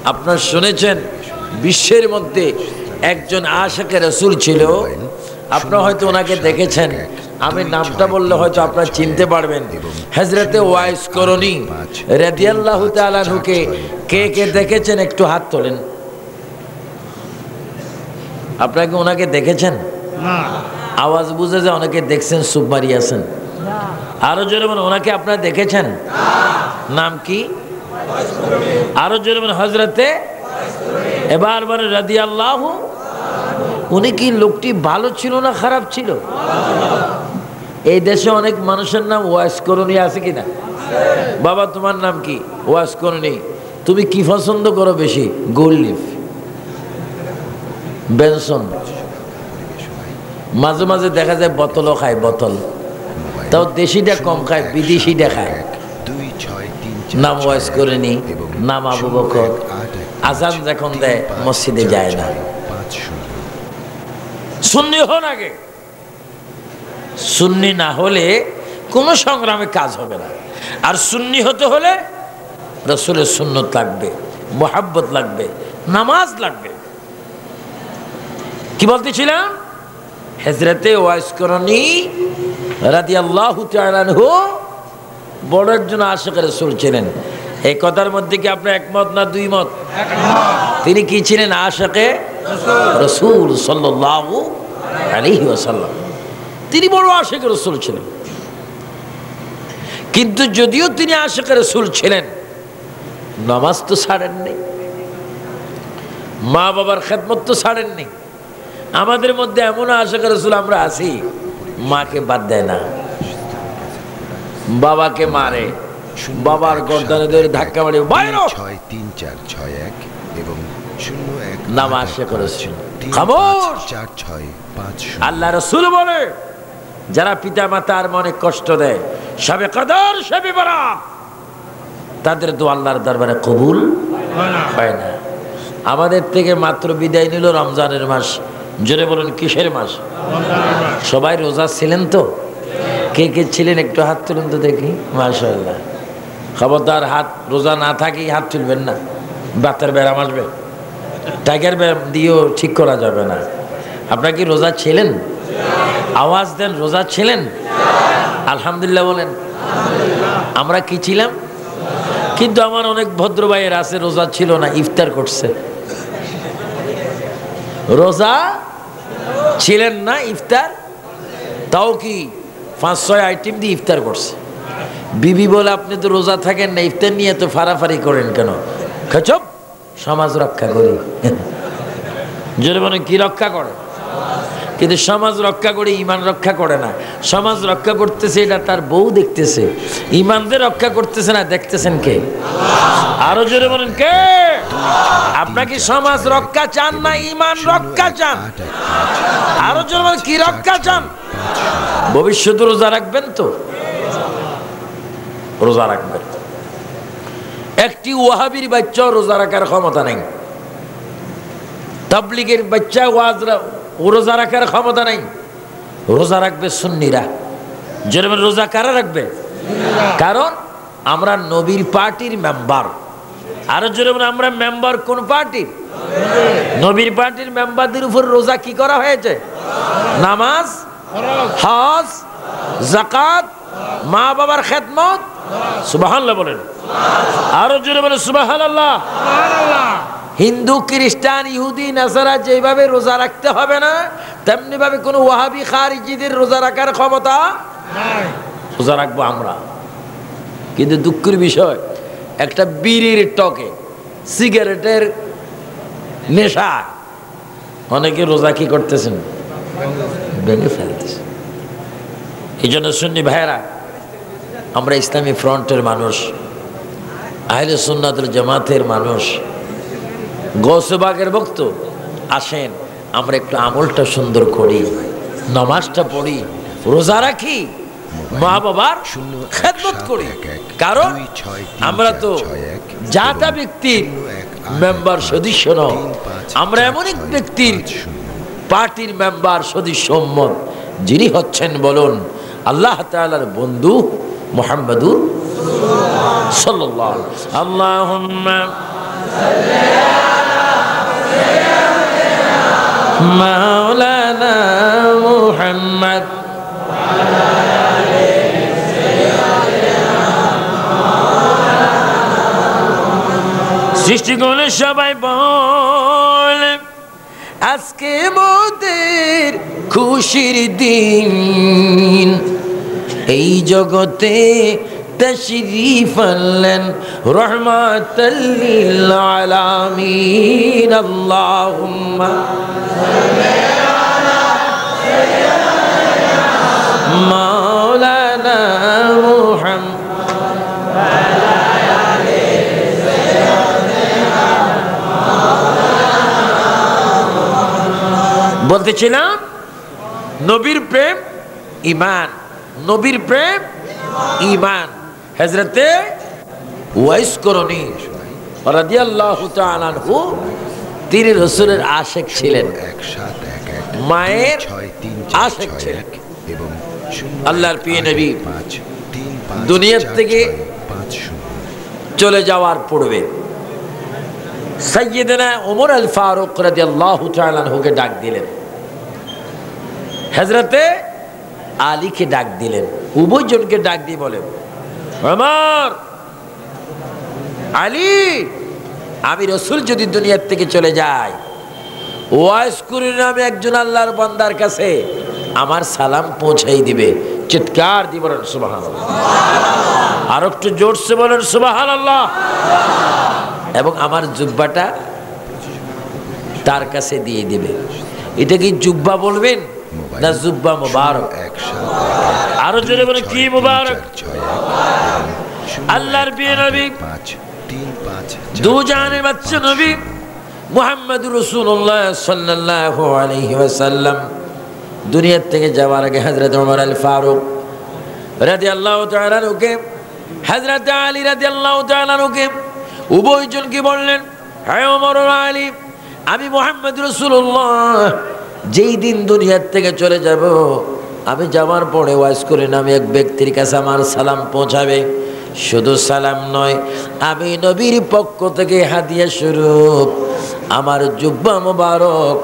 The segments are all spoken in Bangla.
আপনারা শুনেছেন বিশ্বের মধ্যে একজন আশিকে রাসূল ছিল, আপনারা হয়তো ওনাকে দেখেছেন, আমি নামটা বললে হয়তো আপনারা চিনতে পারবেন। হযরতে ওয়াইস করণী রাদিয়াল্লাহু তাআলা আনহুকে কে কে দেখেছেন একটু হাত তোলেন। আপনারা কি ওনাকে দেখেছেন? না। আওয়াজ বুঝে যে অনেকে দেখছেন, সুপ মারিয়াছেন। আরো জোরে বলেন, ওনাকে আপনারা দেখেছেন? নাম কি? আরো জোরে বলেন, হযরতে এবার বলেন রাদিয়াল্লাহু। উনি কি লোকটি ভালো ছিল না খারাপ ছিল? এই দেশে অনেক মানুষের নাম ওয়াইস করণী আছে কিনা? বাবা তোমার নাম কি? ওয়াইস করণী। তুমি কি পছন্দ করো বেশি? গোল্ড লিফ, বেনসন, মাঝে মাঝে দেখা যায় বোতলও খায়, বোতল তাও দেশিটা কম খায়, বিদেশিটা খায়। নাম ওয়াইস করণী, নাম আবু বকর। আজান যখন দেয় মসজিদে যায় না। সুন্নি হন আগে, সুন্নি না হলে কোনো সংগ্রামে কাজ হবে না। আর সুন্নি হতে হলে রাসূলের সুন্নত লাগবে, মুহাব্বত লাগবে, নামাজ লাগবে। কি বলতেছিলাম? হযরতে ওয়াইস করণী রাদিয়াল্লাহু তাআলা আনহু বড় একজন আশিক রাসূল ছিলেন। এই কথার মধ্যে কি আপনি একমত না দুই মত? তিনি কি ছিলেন? আশিকে রাসূল সাল্লাল্লাহু আলাইহি ওয়াসাল্লাম। তিনি বড় আশিক রাসূল ছিলেন। কিন্তু যদিও তিনি আশিক রাসূল ছিলেন, নামাজ তো ছাড়েননি, মা বাবার খেদমত তো ছাড়েননি। আমাদের মধ্যে এমন আশিক রাসূল আমরা আছি, মাকে বাদ দেয় না, বাবাকে মারে, বাবার গর্দানে ধরে ধাক্কা মারে বাইরে 63461 এবং 01 নাম আশিক রাসূল। খামোশ। 4650 আল্লাহ রাসূল বলে, যারা পিতা মাতার মনে কষ্ট দেয়, শবে কদর শবে বরাত, তাদের দোয়া আল্লাহর দরবারে কবুল হয় না। আমাদের থেকে মাত্র বিদায় নিল রমজানের মাস। জোরে বলুন, কিসের মাস? সবাই রোজা ছিলেন তো? কে কে ছিলেন একটু হাত তুলুন তো দেখি। মাশাআল্লাহ। খবরদার হাত রোজা না থাকি হাত তুলবেন না, বাতের ব্যারাম আসবে। টাইগার ব্যায়াম দিয়েও ঠিক করা যাবে না। আপনারা কি রোজা ছিলেন? আওয়াজ দেন, রোজা ছিলেন? আলহামদুলিল্লাহ বলেন। আমরা কি ছিলাম? কিন্তু আমার অনেক ভদ্র ভাইয়ের আছে রোজা ছিল না, ইফতার করছে। রোজা ছিলেন না, ইফতার, তাও কি 5-6 আইটেম দিয়ে ইফতার করছে। বিবি বলে, আপনি তো রোজা থাকেন না, ইফতার নিয়ে তো ফারাফারি করেন কেন? চুপ, সমাজ রক্ষা করি। জোরে বলেন, কি রক্ষা করে? কিন্তু সমাজ রক্ষা করে ইমান রক্ষা করে না। সমাজ রক্ষা করতেছে এটা তার বউ দেখতেছে, ইমানদের রক্ষা করতেছে না। দেখতেছেন কে? আরো জোরে বলেন, কে? আপনার কি সমাজ রক্ষা চান না ইমান রক্ষা চান? আরো জোরে বলেন, কি রক্ষা চান? ভবিষ্যতে রোজা রাখবেন তো? রোজা রাখবেন। একটি ওয়াহাবির বাচ্চা রোজা রাখার ক্ষমতা নেই, তাবলীগের বাচ্চা রোজা রাখার ক্ষমতা নেই। রোজা রাখবে সুন্নিরা। যেরকম রোজা কারা রাখবে? কারণ আমরা নবীর পার্টির মেম্বার। আরো যেরকম আমরা মেম্বার কোন পার্টির? নবীর পার্টির মেম্বারদের উপর রোজা কি করা হয়েছে? নামাজ, হজ, যাকাত, মা বাবার খেদমত। সুবহানাল্লাহ বলেন। আরো জোরে বলেন সুবহানাল্লাহ। হিন্দু, খ্রিস্টান, ইহুদি, নাসারা যেভাবে রোজা রাখতে হবে না, তেমনি ভাবে কোনো ওয়াহাবি খারিজিদের রোজা রাখার ক্ষমতা নাই। রোজা রাখবো আমরা। কিন্তু দুঃখের বিষয়, একটা বিড়ির টকে, সিগারেটের নেশা অনেকে রোজা কি করতেছেন? ভেঙে ফেলতেছে। এই জন্য সুন্নি ভাইয়েরা, আমরা ইসলামী ফ্রন্টের মানুষ, আহলে সুন্নাতুল জামাতের মানুষ, গৌসবাগের ভক্ত, আসেন আমরা একটু আমলটা সুন্দর করি, নামাজটা পড়ি, রোজা রাখি, মা বাবার খেদমত করি। কারণ আমরা তো জাতা ব্যক্তির মেম্বার সদস্য নয়, আমরা এমন এক ব্যক্তির পার্টির মেম্বার সদস্য, যিনি হচ্ছেন বলুন আল্লাহ তাআলার বন্ধু মুহাম্মাদুর সাল্লাল্লাহু আলাইহি ওয়াসাল্লাম। আল্লাহুম্মা মাওলানা মুহাম্মদ সৃষ্টিকর্তা সবাই বলে আজকে মোদের খুশির দিন, এই জগতে তশরীফ আনলেন রহমাতাল লিল আলামিন। আল্লাহুম্মা সাল্লি আলা সাইয়্যিদিনা মাওলানা মুহাম্মদ বলতেছিলাম নবীর প্রেম ঈমান, নবীর প্রেম ঈমান। হযরতে ওয়াইস করণী রাদিয়াল্লাহু তাআলা আনহু তিনি রাসূলের আশিক ছিলেন, মায়ের আশিক ছিলেন এবং আল্লাহর প্রিয় নবী দুনিয়া থেকে চলে যাওয়ার পূর্বে সাইয়্যিদনা ওমর আল ফারুক রাদিয়াল্লাহু তাআলা আনহুকে ডাক দিলেন, হযরতে আলীকে ডাক দিলেন, উভয়জনকে ডাক দিয়ে বলেন ওমর, আলী, আমি রাসূল যদি দুনিয়া থেকে চলে যাই, ওয়াইস কুরি নামে একজন আল্লাহর বান্দার কাছে আমার সালাম পৌঁছাই দিবে। চিৎকার দিয়ে বলেন সুবহানাল্লাহ, আর একটু জোরসে বলেন সুবহানাল্লাহ। এবং আমার জুব্বাটা তার কাছে দিয়ে দিবে। এটা কি জুব্বা বলবেন না জুব্বা মুবারক? আরো জোরে বলেন কি মুবারক? আল্লাহর প্রিয় নবী, দু জাহানের বাদশা নবী মুহাম্মদুর রাসূলুল্লাহ সাল্লাল্লাহু আলাইহি ওয়াসাল্লাম দুনিয়া থেকে যাওয়ার আগে হযরত ওমর আল ফারুক রাদিয়াল্লাহু তাআলা আনহুকে, হযরত আলী রাদিয়াল্লাহু তাআলা আনহুকে উভয়জনকে বললেন, হে ওমর ও আলী, আমি মুহাম্মদ রাসূলুল্লাহ যেই দিন দুনিয়ার থেকে চলে যাব, আমি যাওয়ার পরে ওয়াইস করে নামে এক ব্যক্তির কাছে আমার সালাম পৌঁছাবে। শুধু সালাম নয়, আমি নবীর পক্ষ থেকে হাদিয়া স্বরূপ আমার জুব্বা মুবারক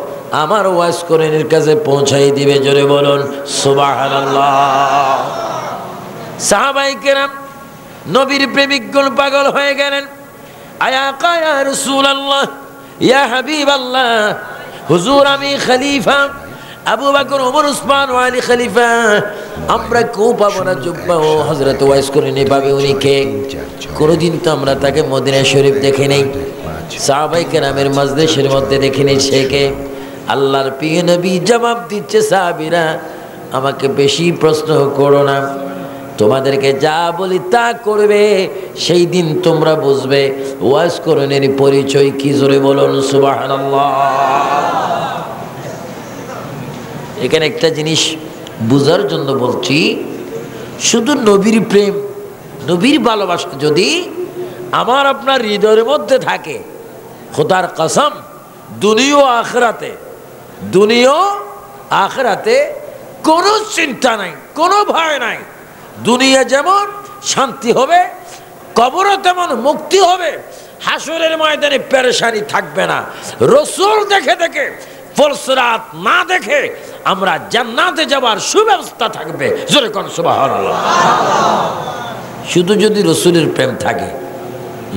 আমার ওয়াইস করেনের কাছে পৌঁছাই দিবে। জোরে বলুন সুবহানাল্লাহ। সাহাবায়ে কেরাম নবীর প্রেমিকগণ পাগল হয়ে গেলেন। আয়া কায়া রাসূলুল্লাহ, ইয়া হাবিবাল্লাহ, হুজুর আমি খলিফা, আবু বকর ওমর উসমান ও আলী খলিফা, আমরা কেউ পাবো না জুব্বা ও হযরত ওয়াইস করিনি পাবে। উনি কে? কোনোদিন তো আমরা তাকে মদিনা শরীফ দেখে নেই, সাহাবায়ে কেরামের মজলিসের মধ্যে দেখিনি। সে কে? আল্লাহর প্রিয় নবী জবাব দিচ্ছে, সাহাবীরা আমাকে বেশি প্রশ্ন করো না, তোমাদেরকে যা বলি তা করবে, সেই দিন তোমরা বুঝবে ওয়াইস করণের পরিচয় কি। জোরে বলুন সুবহানাল্লাহ। এখানে একটা জিনিস বুঝার জন্য বলছি, শুধু নবীর প্রেম, নবীর ভালোবাসা যদি আমার আপনার হৃদয়ের মধ্যে থাকে, খোদার কসম দুনিয়া আখিরাতে কোনো চিন্তা নাই, কোনো ভয় নাই। দুনিয়া যেমন শান্তি হবে, কবরও তেমন মুক্তি হবে, হাসরের ময়দানে পেরেশানি থাকবে না। রাসূল দেখে দেখে ফলসরাত না দেখে আমরা জান্নাতে যাওয়ার সুব্যবস্থা থাকবে। জোরে কোন সুবহানাল্লাহ। শুধু যদি রাসূলের প্রেম থাকে,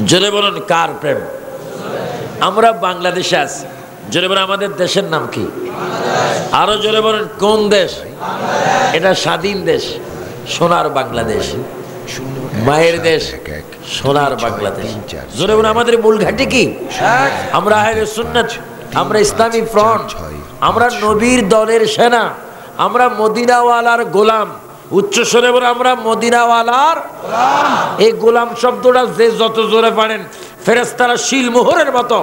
জোরে বলুন কার প্রেম? আমরা বাংলাদেশে আছি, জোরে বলুন আমাদের দেশের নাম কি? আরো জোরে বলুন কোন দেশ? এটা স্বাধীন দেশ, সোনার বাংলাদেশ, মায়ের দেশ, সোনার বাংলাদেশ। জোরে বলুন আমাদের মূল ঘাঁটি কি? আমরা আহলে সুন্নাত, আমরা ইসলামী ফ্রন্ট, আমরা নবীর দলের সেনা, আমরা মদিনাওয়ালার গোলাম। উচ্চ স্বরে বলে আমরা মদিনাওয়ালার গোলাম। এই গোলাম শব্দটা যে যত জোরে পারেন ফেরেশতারা শিল মোহরের মতো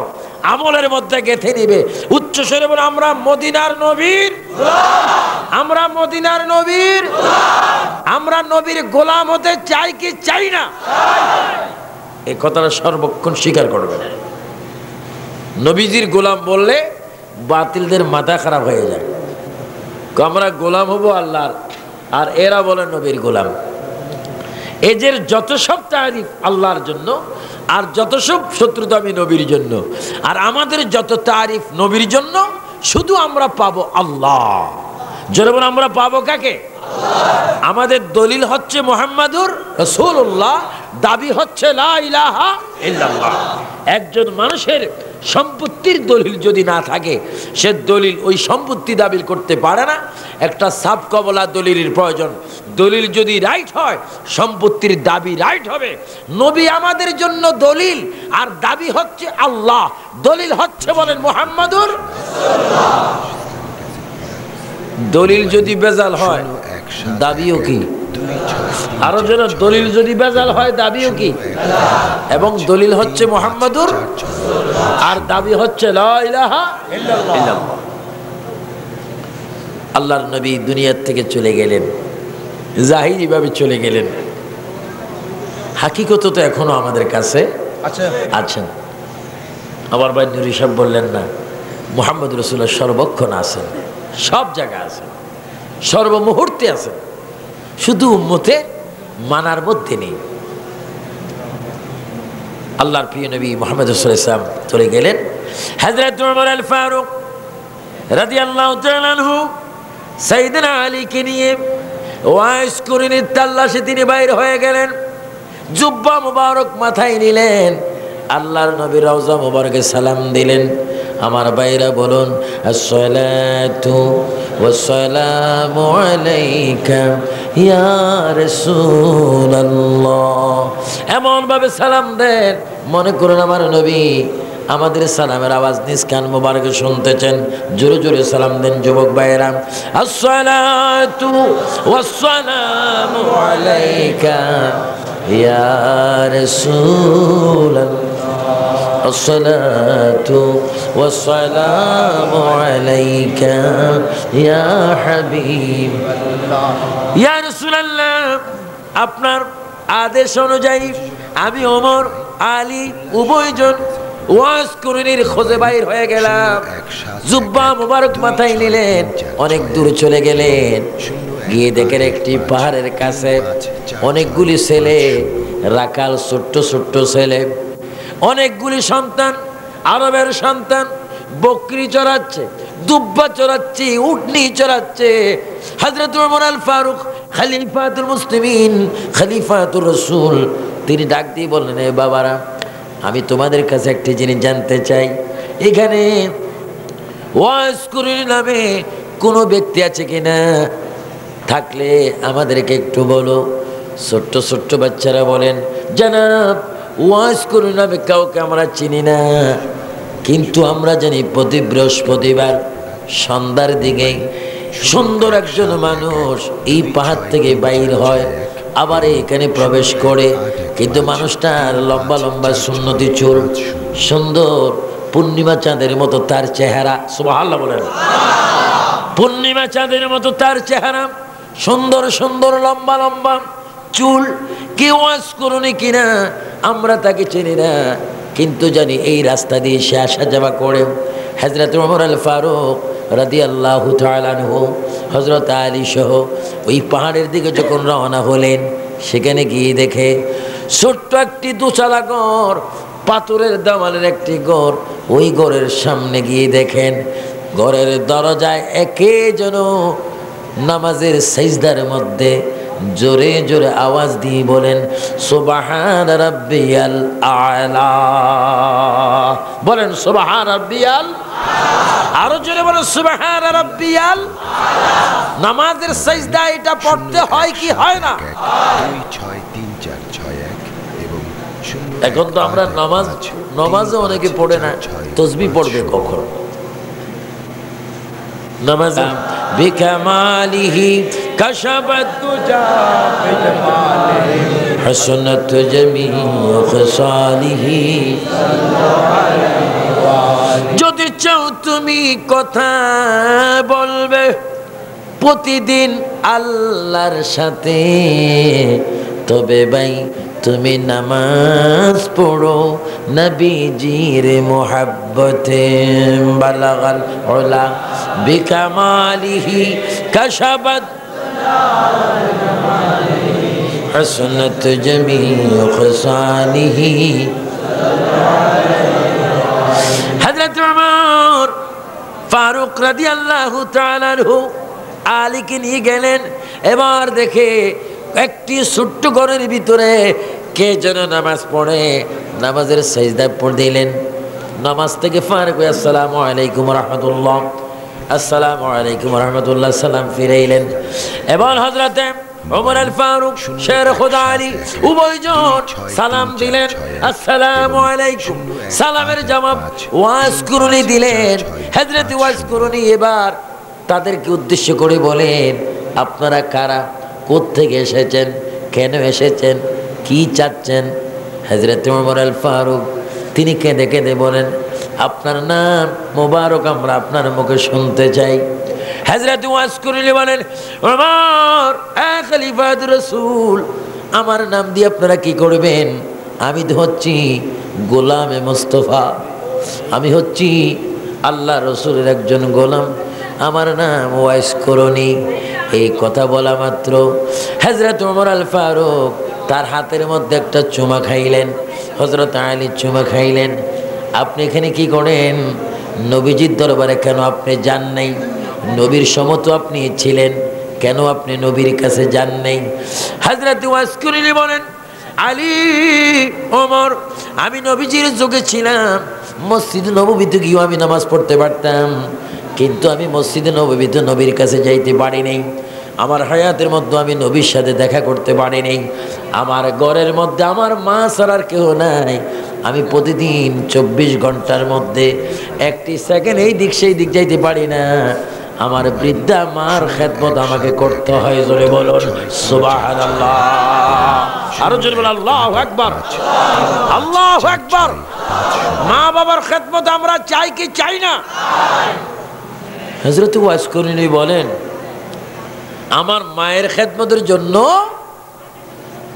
আমলের মধ্যে গেঁথে নিবে। উচ্চ স্বরে বলে আমরা মদিনার নবীর গোলাম, আমরা মদিনার নবীর গোলাম, আমরা নবীর গোলাম হতে চাই কি চাই না? এই কথাটা সর্বক্ষণ স্বীকার করবেন। নবীজির গোলাম বললে বাতিলদের মাথা খারাপ হয়ে যায়, আমরা গোলাম হব আল্লাহর, আর এরা বলে নবীর গোলাম। এদের যত সব তারিফ আল্লাহর জন্য, আর যত সব শত্রুতা আমি নবীর জন্য, আর আমাদের যত তারিফ নবীর জন্য, শুধু আমরা পাবো আল্লাহ। যেমন আমরা পাবো কাকে? আমাদের দলিল হচ্ছে মুহাম্মাদুর রাসূলুল্লাহ, দাবি হচ্ছে লা ইলাহা ইল্লাল্লাহ। একজন মানুষের সম্পত্তির দলিল যদি না থাকে, সে দলিল ওই সম্পত্তি দাবি করতে পারে না। একটা সাব কবলা দলিলের প্রয়োজন। দলিল যদি রাইট হয়, সম্পত্তির দাবি রাইট হবে। নবী আমাদের জন্য দলিল, আর দাবি হচ্ছে আল্লাহ। দলিল হচ্ছে বলেন মুহাম্মাদুর। দলিল যদি বেজাল হয়, দাবিও কি? আরো যেন দলিল যদি বেজাল হয়, দাবিও কি? এবং দলিল হচ্ছে মুহাম্মাদুর, আর দাবি হচ্ছে লা ইলাহা ইল্লাল্লাহ। আল্লাহর নবী দুনিয়ার থেকে চলে গেলেন, জাহিরি ভাবে চলে গেলেন। হাকিকত তো এখনো আমাদের কাছে আছেন। আমার ভাই নুরি সাহেব বললেন না, মুহাম্মদ রাসূলুল্লাহ সর্বক্ষণ আছেন, সব জায়গায় আছেন, সর্বমুহূর্তে আছেন, শুধু উম্মতে মানার মধ্যে নেই। আল্লাহর প্রিয় নবী মুহাম্মদ রাসূলুল্লাহ সাল্লাল্লাহু আলাইহি ওয়াসাল্লাম চলে গেলেন। হযরত ওমর আল ফারুক রাদিয়াল্লাহু তাআলা আনহু সাইয়েদনা আলীকে নিয়ে ওয়াইস কুরনির তাল্লাশে তিনি বাইর হয়ে গেলেন। জুব্বা মুবারক মাথায় নিলেন, আল্লাহর নবীর রওজা মুবারকে সালাম দিলেন। আমার ভাইরা বলুন, আসসালাতু ওয়াসসালামু আলাইকা ইয়া রাসূলুল্লাহ। এমন ভাবে সালাম দেন মনে করুন আমার নবী আমাদের সালামের আওয়াজ নিজ কান মুবারকে শুনতেছেন। জোরে জোরে সালাম দেন যুবক ভাইরা। আসসালাতু ওয়াসসালামু আলাইকা ইয়া রাসূলুল্লাহ। আসসালাতু ওয়াসসালামু আলাইকা ইয়া হাবিবাল্লাহ। ইয়া রাসূলুল্লাহ, আপনার আদেশ অনুযায়ী আমি ওমর আলী উভয়জন ওয়াজ কুরনির খোঁজে বাইর হয়ে গেলাম। জুব্বা মুবারক মাথায় নিলেন, অনেক দূর চলে গেলেন। গিয়ে দেখেন একটি পাহাড়ের কাছে অনেকগুলি ছেলে, রাখাল, ছোট্ট ছোট্ট ছেলে, অনেকগুলি সন্তান, আরবের সন্তান, বকরি চড়াচ্ছে, দুব্বা চড়াচ্ছে, উটনি চড়াচ্ছে। হযরত ওমর আল ফারুক খলিফাতুল মুসলিমিন, খলিফাতুর রাসূল, তিনি ডাক দিয়ে বললেন, এ বাবারা, আমি তোমাদের কাছে একটি জিনিস জানতে চাই। এখানে ওয়াজ কুরনি নামে কোনো ব্যক্তি আছে কিনা? থাকলে আমাদেরকে একটু বলো। ছোট্ট ছোট্ট বাচ্চারা বলেন, জানাব, ওয়াজ কুরনি নামে কাউকে আমরা চিনি না, কিন্তু আমরা জানি প্রতি বৃহস্পতিবার সন্ধ্যার দিকে সুন্দর একজন মানুষ এই পাহাড় থেকে বাইর হয়, আবার এখানে প্রবেশ করে। কিন্তু মানুষটার লম্বা লম্বা সুন্নতি চুল, সুন্দর পূর্ণিমা চাঁদের মতো তার চেহারা। সুবহানাল্লাহ বলেন। পূর্ণিমা চাঁদের মতো তার চেহারা, সুন্দর সুন্দর লম্বা লম্বা চুল। কেউ ওয়াজ কুরনি কিনা আমরা তাকে চিনি না, কিন্তু জানি এই রাস্তা দিয়ে সে আসা যাওয়া করে। হযরত ওমর আল ফারুক রাদিয়াল্লাহু তাআলা আনহু, হযরত আলী সহ ওই পাহাড়ের দিকে যখন রওনা হলেন, সেখানে গিয়ে দেখে ছোট্ট একটি দোচালা ঘর, পাথরের দেওয়ালের একটি ঘর। ওই ঘরের সামনে গিয়ে দেখেন ঘরের দরজায় একে যেন নামাজের সিজদার মধ্যে জোরে জোরে আওয়াজ দিয়ে বলেন, সুবহান রাব্বিয়াল আ'লা। বলেন সুবহান রাব্বিয়াল, আরো জোরে বলেন সুবহান রাব্বিয়াল। নামাজের সিজদা এটা পড়তে হয় কি হয় না? 2634661 এবং এখন তো আমরা নামাজে অনেকে পড়ে না, তাসবিহ পড়বে কখন? নামাজে বিকামালিহি কাশাবাত তুজা বিজামালিহি হাসানাত জামিউ খাসালিহি। যদি চাও তুমি কথা বলবে প্রতিদিন আল্লাহর সাথে, তবে ভাই তুমি নামাজ পড়ো নবীজির মোহাব্বতে। বালাগাল উলা বিকামালিহি কাশাবাত হাসানাত জামিউ খাসালিহি। হযরত ওমর ফারুক রাদিয়াল্লাহু তাআলা আনহু আলীকে নিয়ে গেলেন। এবার দেখে একটি ছোট্ট ঘরের ভিতরে কে যেন নামাজ পড়ে, নামাজের সাজদায় পড়ে দিলেন। নামাজ থেকে ফারুক আসসালামু আলাইকুম রাহমাতুল্লাহ, আসসালামু আলাইকুম রাহমাতুল্লাহ সালাম ফিরাইলেন। এবার হযরতে ওমর আল ফারুক শের খোদা আলী উভয়জন সালাম দিলেন, আসসালামু আলাইকুম। সালামের জবাব ওয়াজ করুনি দিলেন। হযরত ওয়াজ করুনি এবার তাদেরকে উদ্দেশ্য করে বলেন, আপনারা কারা, কোত্থেকে এসেছেন, কেন এসেছেন, কি চাচ্ছেন? হযরত ওমর আল ফারুক তিনি কেঁদে কেঁদে বলেন, আপনার নাম মোবারক আমরা আপনার মুখে শুনতে চাই। হযরত ওয়াজ করলে বলেন, ওমর খলিফাতুর রাসূল, আমার নাম দিয়ে আপনারা কি করবেন? আমি তো হচ্ছি গোলামে মুস্তাফা, আমি হচ্ছি আল্লাহ রসুলের একজন গোলাম, আমার নাম ওয়াইস করনি। এই কথা বলা মাত্র হযরত ওমর আল ফারুক তার হাতের মধ্যে একটা চুমা খাইলেন। হযরত আলী চুমা খাইলেন। আপনি এখানে কি করেন? নবীজির দরবারে কেন আপনি যান নাই? নবীর সমত আপনি ছিলেন, কেন আপনি নবীর কাছে যান নাই? হযরত ওয়াজ করলে বলেন, আলী ওমর, আমি নবীজির যুগে ছিলাম, মসজিদ নববীতে গিয়েও আমি নামাজ পড়তে পারতাম, কিন্তু আমি মসজিদে নববীতে নবীর কাছে যাইতে পারি নাই। আমার হায়াতের মধ্যে আমি নবীর সাথে দেখা করতে পারি নাই। আমার ঘরের মধ্যে আমার মা ছাড়ার কেউ নাই। আমি প্রতিদিন 24 ঘন্টার মধ্যে একটি সেকেন্ড এই দিক সেই দিক যাইতে পারি না। আমার বৃদ্ধা মার খেদমত আমাকে করতে হয়। জোরে বলুন সুবহানাল্লাহ। আরো জোরে বলুন আল্লাহু আকবার, আল্লাহু আকবার। মা বাবার খেদমত আমরা চাই কি চাই না? হযরত ওয়াজ করিনি বলেন, আমার মায়ের খেদমতের জন্য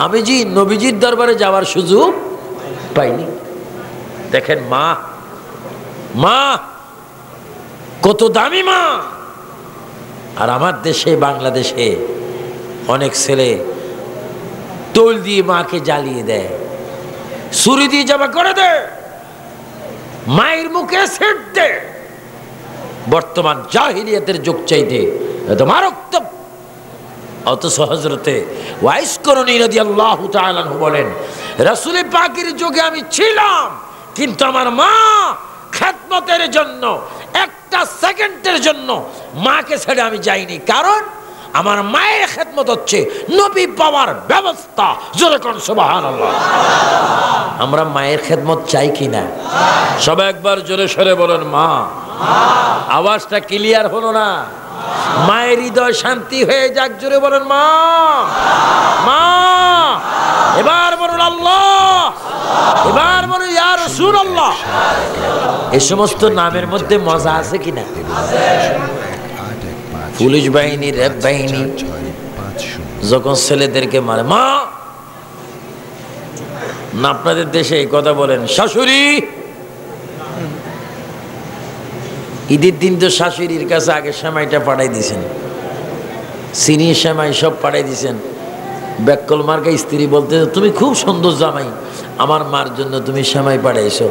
আমি জি নবীজির দরবারে যাওয়ার সুযোগ পাইনি। দেখেন মা, মা কত দামি মা। আর আমার দেশে বাংলাদেশে অনেক ছেলে তোল দিয়ে মাকে জ্বালিয়ে দেয়, ছুরি দিয়ে জবা করে দেয়, মায়ের মুখে সেট দেয়। বর্তমান জাহিলিয়াতের যুগ চাইতে এত মারাত্মক। অথচ হযরতে ওয়াইস করনী রাদিয়াল্লাহু তাআলা আনহু বলেন, রাসূল পাকের যুগে আমি ছিলাম, কিন্তু আমার মা খেদমতের জন্য একটা সেকেন্ডের জন্য মাকে ছেড়ে আমি যাইনি। কারণ আমার মায়ের খেদমত হচ্ছে নবী পাওয়ার ব্যবস্থা। জোরে কোন সুবহানাল্লাহ। আমরা মায়ের খেদমত চাই কিনা? সবাই একবার জোরে সরে বলেন মা। আওয়াজটা ক্লিয়ার হলো না। মায়ের হৃদয় শান্তি হয়ে যাক, জোরে বলেন মা, মা। এবার বলুন আল্লাহ, এবার বলুন ইয়া রাসূলুল্লাহ। এই সমস্ত নামের মধ্যে মজা আছে কিনা? পুলিশ বাহিনী, র্যাব বাহিনী যখন ছেলেদেরকে মারে, মা না আপনাদের দেশে এই কথা বলেন, শাশুড়ি। ঈদের দিন তো শাশুড়ির কাছে আগে সেমাইটা পাঠাই দিয়েছেন, চিনি সেমাই সব পাঠাই দিয়েছেন। ব্যাককল মার্কা স্ত্রী বলতে, তুমি খুব সুন্দর জামাই, আমার মার জন্য তুমি সেমাই পাঠাইছো।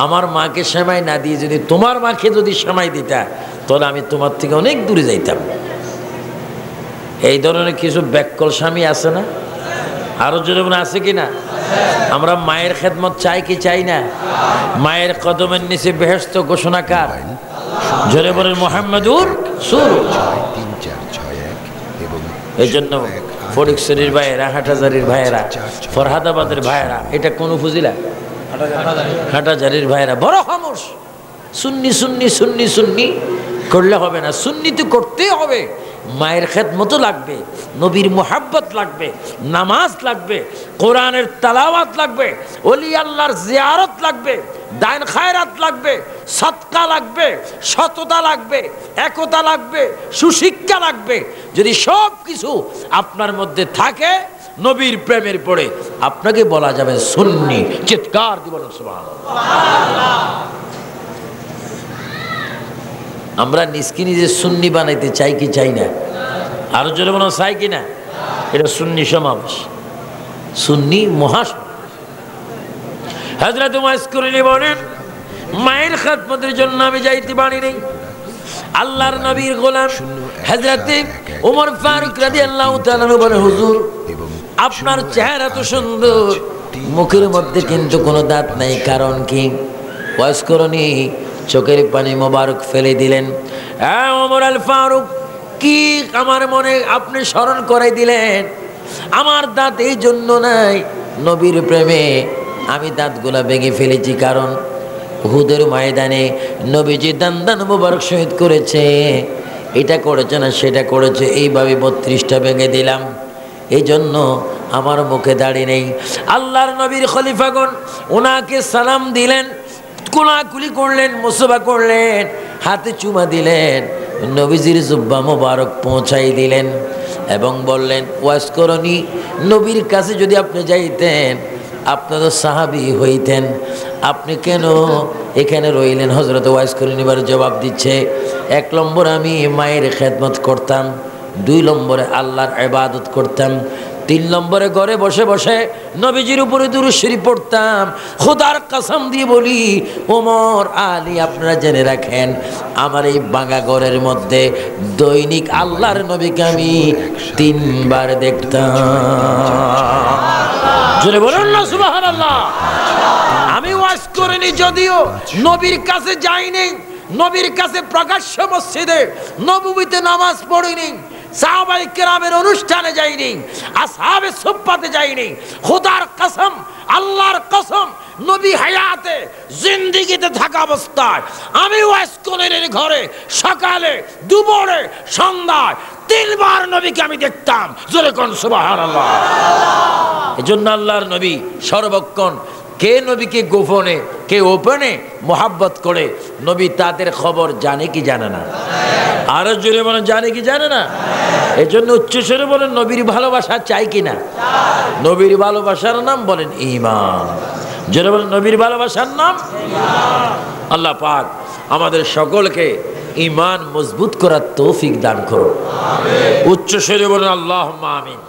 আমার মাকে সেমাই না দিয়ে যদি তোমার মাকে যদি সেমাই দিতা, তাহলে আমি তোমার থেকে অনেক দূরে যাইতাম। এই ধরনের কিছু ব্যাককল স্বামী আছে না? আরো জোরে মনে আছে কিনা? আমরা মায়ের খেদমত চাই কি চাই না? মায়ের কদমের নিচে বেহেশত ঘোষণা কার? জোরে বলেন মুহাম্মাদুর রাসূলুল্লাহ। এই জন্য ফটিকছড়ির ভাইয়েরা, হাটহাজারীর ভাইয়েরা, ফরহাদাবাদের ভাইয়েরা, এটা কোন উপজেলা? হাটহাজারীর ভাইয়েরা বড় খামোশ। সুন্নি সুন্নি সুন্নি সুন্নি করলে হবে না, সুন্নি তো করতেই হবে। মায়ের খেদমত লাগবে, নবীর মুহাব্বত লাগবে, নামাজ লাগবে, কোরআনের তেলাওয়াত লাগবে, ওলি আল্লাহর জিয়ারত লাগবে, দান খায়রাত লাগবে, সদকা লাগবে, সততা লাগবে, একতা লাগবে, সুশিক্ষা লাগবে। যদি সব কিছু আপনার মধ্যে থাকে, নবীর প্রেমের পড়ে আপনাকে বলা যাবে সুন্নি। চিৎকার দিবেন সুবহানাল্লাহ। আমরা নিজকে নিজে সুন্নি বানাইতে চাই কি চাই না? আরো জোরে মনে চাই কিনা? এটা সুন্নি সমাবেশ, সুন্নি মহাসমাবেশ। হযরত ওয়াইস করনী বলেন, মায়ের খেদমতের জন্য আমি যাইতে পারি নাই। আল্লাহর নবীর গোলাম হযরতে ওমর ফারুক রাদিয়াল্লাহু তাআলা বলেন, হুজুর আপনার চেহারা তো সুন্দর, মুখের মধ্যে কিন্তু কোনো দাঁত নাই, কারণ কি? ওয়াজ করনি, চোখের পানি মোবারক ফেলে দিলেন। ওমর আল ফারুক, কি আমার মনে আপনি স্মরণ করে দিলেন? আমার দাঁত এই জন্য নাই, নবীর প্রেমে আমি দাঁতগুলা ভেঙে ফেলেছি, কারণ উহুদের ময়দানে নবীজি দান মোবারক শহীদ করেছে, এটা করেছে না সেটা করেছে, এইভাবে 32টা ভেঙে দিলাম, এই জন্য আমার মুখে দাড়ি নেই। আল্লাহর নবীর খলিফাগণ ওনাকে সালাম দিলেন, কোলাকুলি করলেন, মুসবা করলেন, হাতে চুমা দিলেন, নবীজির জুব্বা মোবারক পৌঁছাই দিলেন এবং বললেন, ওয়াজ করনি, নবীর কাছে যদি আপনি যাইতেন আপনি তো সাহাবী হইতেন, আপনি কেন এখানে রইলেন? হযরত ওয়াজ করনি এবার জবাব দিচ্ছে, 1 নম্বর আমি মায়ের খেদমত করতাম, 2 নম্বরে আল্লাহর ইবাদত করতাম, 3 নম্বরে ঘরে বসে বসে নবীজির উপরে দুরূদ শরীফ পড়তাম। খোদার কসম দিয়ে বলি ওমর আলী, আপনারা জেনে রাখেন, আমার এই ভাঙা ঘরের মধ্যে দৈনিক আল্লাহর নবীকে আমি 3 বার দেখতাম। জোরে বলুন না সুবহানাল্লাহ। আমি ওয়াজ করিনি, যদিও নবীর কাছে যাইনি, নবীর কাছে প্রকাশ্য মসজিদে নববীতে নামাজ পড়িনি, সাহাবায়ে কেরামের অনুষ্ঠানে যাইনি, আসহাবে সুফফাতে যাইনি, খোদার কসম, আল্লাহর কসম, নবী হায়াতে জিন্দেগিতে থাকা অবস্থায় আমি ওয়াজ করিনি ঘরে সকালে, দুপুরে, সন্ধ্যায় 3 বার নবীকে আমি দেখতাম। জোরে কোন সুবহানাল্লাহ। এজন্য আল্লাহর নবী সর্বক্ষণ, কে নবীকে গোপনে কে ওপেনে মোহাব্বত করে, নবী তাদের খবর জানে কি জানে না? আরো জোরে বলেন, জানে কি জানে না? এজন্য উচ্চস্বরে বলেন, নবীর ভালোবাসা চাই কিনা? নবীর ভালোবাসার নাম বলেন ঈমান। জোরে বলেন, নবীর ভালোবাসার নাম ঈমান। আল্লাহ পাক আমাদের সকলকে ঈমান মজবুত করার তৌফিক দান করুন। আমিন। উচ্চস্বরে বলেন আল্লাহুম্মা আমিন।